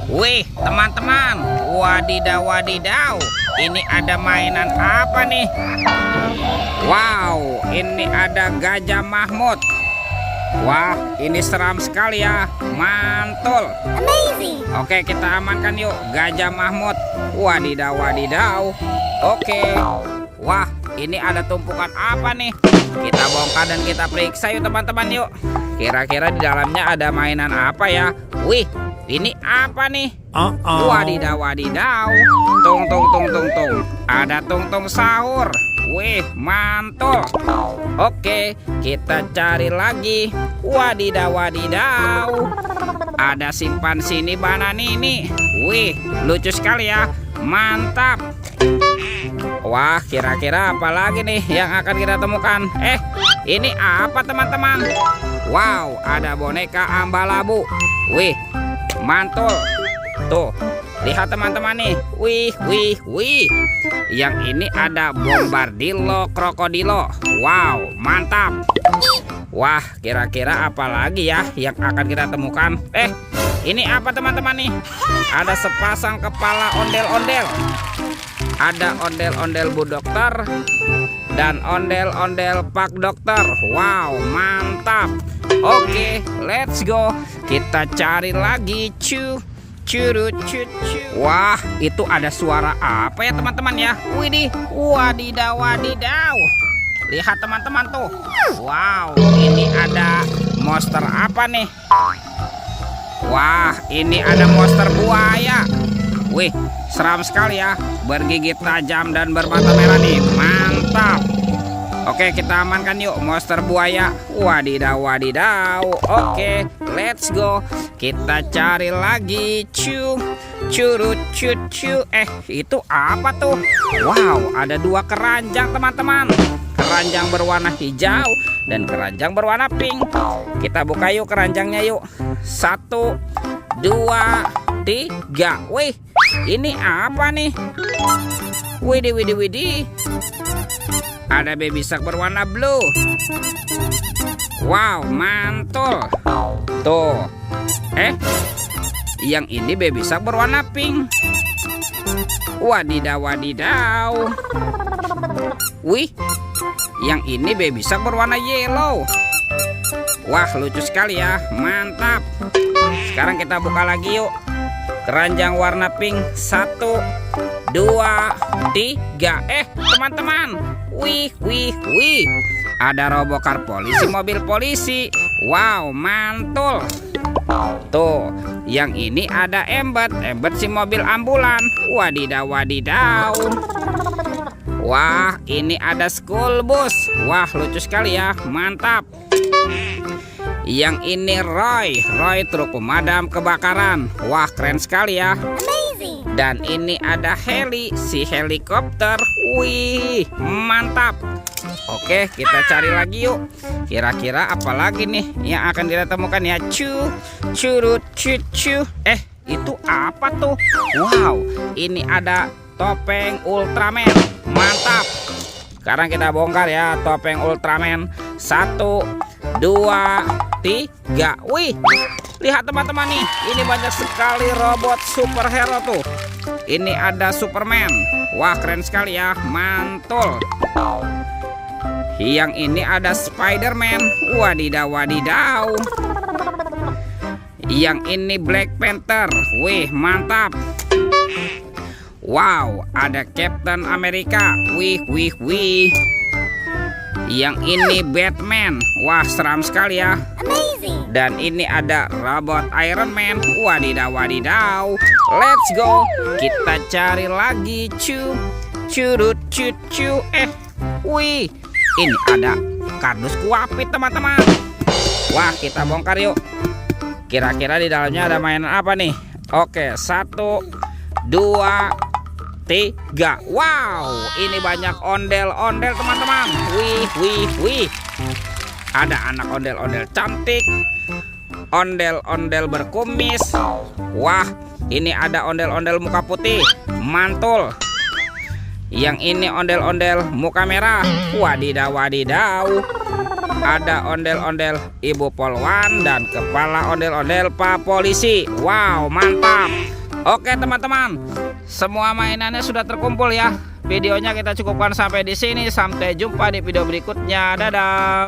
Wih, teman-teman, wadidaw wadidaw, ini ada mainan apa nih? Wow, ini ada Gajah Mahmud. Wah, ini seram sekali ya, mantul. Amazing. Oke, kita amankan yuk Gajah Mahmud. Wadidaw wadidaw. Oke. Wah, ini ada tumpukan apa nih? Kita bongkar dan kita periksa yuk teman-teman yuk. Kira-kira di dalamnya ada mainan apa ya? Wih, ini apa nih? Wadidaw wadidaw. Tung tung tung tung tung. Ada tung tung sahur. Wih, mantul. Oke, kita cari lagi. Wadidaw wadidaw. Ada simpan sini banan ini. Wih, lucu sekali ya. Mantap. Wah, kira-kira apa lagi nih yang akan kita temukan? Ini apa teman-teman? Wow, ada boneka Ambalabu. Wih, mantul. Tuh, lihat teman-teman nih. Wih, wih, wih. Yang ini ada Bombardilo Krokodilo. Wow, mantap. Wah, kira-kira apa lagi ya yang akan kita temukan? Ini apa teman-teman nih? Ada sepasang kepala ondel-ondel. Ada ondel-ondel Bu Dokter dan ondel-ondel Pak Dokter. Wow, mantap. Oke, let's go. Kita cari lagi. Curut. Wah, itu ada suara apa ya teman-teman ya? Widih, wadidaw wadidaw. Lihat teman-teman tuh. Wow, ini ada monster apa nih? Wah, ini ada monster buaya. Wih, seram sekali ya. Bergigit tajam dan bermata merah nih. Mantap. Oke, kita amankan yuk monster buaya. Wadidaw wadidaw. Oke, let's go. Kita cari lagi. Curut. Itu apa tuh? Wow, ada dua keranjang teman-teman. Keranjang berwarna hijau dan keranjang berwarna pink. Kita buka yuk keranjangnya yuk. 1, 2, 3. Wih, ini apa nih? Widih. Ada baby shark berwarna blue. Wow, mantul. Tuh. Yang ini baby shark berwarna pink. Wadidaw wadidaw. Wih, yang ini baby shark berwarna yellow. Wah, lucu sekali ya. Mantap. Sekarang kita buka lagi yuk. Keranjang warna pink. 1, 2, 3. Teman-teman. Wih. Ada robokar polisi, mobil polisi. Wow, mantul. Tuh, yang ini ada Embet si mobil ambulan. Wadidaw wadidaw. Wah, ini ada school bus. Wah, lucu sekali ya. Mantap. Yang ini Roy truk pemadam kebakaran. Wah, keren sekali ya. Amazing. Dan ini ada Heli, si helikopter. Wih, mantap. Oke, kita cari lagi yuk. Kira-kira apa lagi nih yang akan kita temukan ya? Curut. Itu apa tuh? Wow, ini ada topeng Ultraman. Mantap. Sekarang kita bongkar ya topeng Ultraman. 1, 2, 3. Wih, lihat teman-teman nih. Ini banyak sekali robot superhero tuh. Ini ada Superman. Wah, keren sekali ya. Mantul. Yang ini ada Spider-Man. Wadidaw wadidaw. Yang ini Black Panther. Wih, mantap. Wow, ada Captain America. Wih. Yang ini Batman. Wah, seram sekali ya. Amazing. Dan ini ada robot Iron Man. Wadidaw wadidaw. Let's go. Kita cari lagi. Curut. Wih, ini ada kardus kuapit teman-teman. Wah, kita bongkar yuk. Kira-kira di dalamnya ada mainan apa nih? Oke, 1, 2, 3. Wow, ini banyak ondel-ondel teman-teman. Wih. Ada anak ondel-ondel cantik. Ondel-ondel berkumis. Wah, ini ada ondel-ondel muka putih. Mantul. Yang ini ondel-ondel muka merah. Wadidaw wadidaw. Ada ondel-ondel Ibu Polwan dan kepala ondel-ondel Pak Polisi. Wow, mantap. Oke teman-teman, semua mainannya sudah terkumpul ya. Videonya kita cukupkan sampai di sini. Sampai jumpa di video berikutnya. Dadah.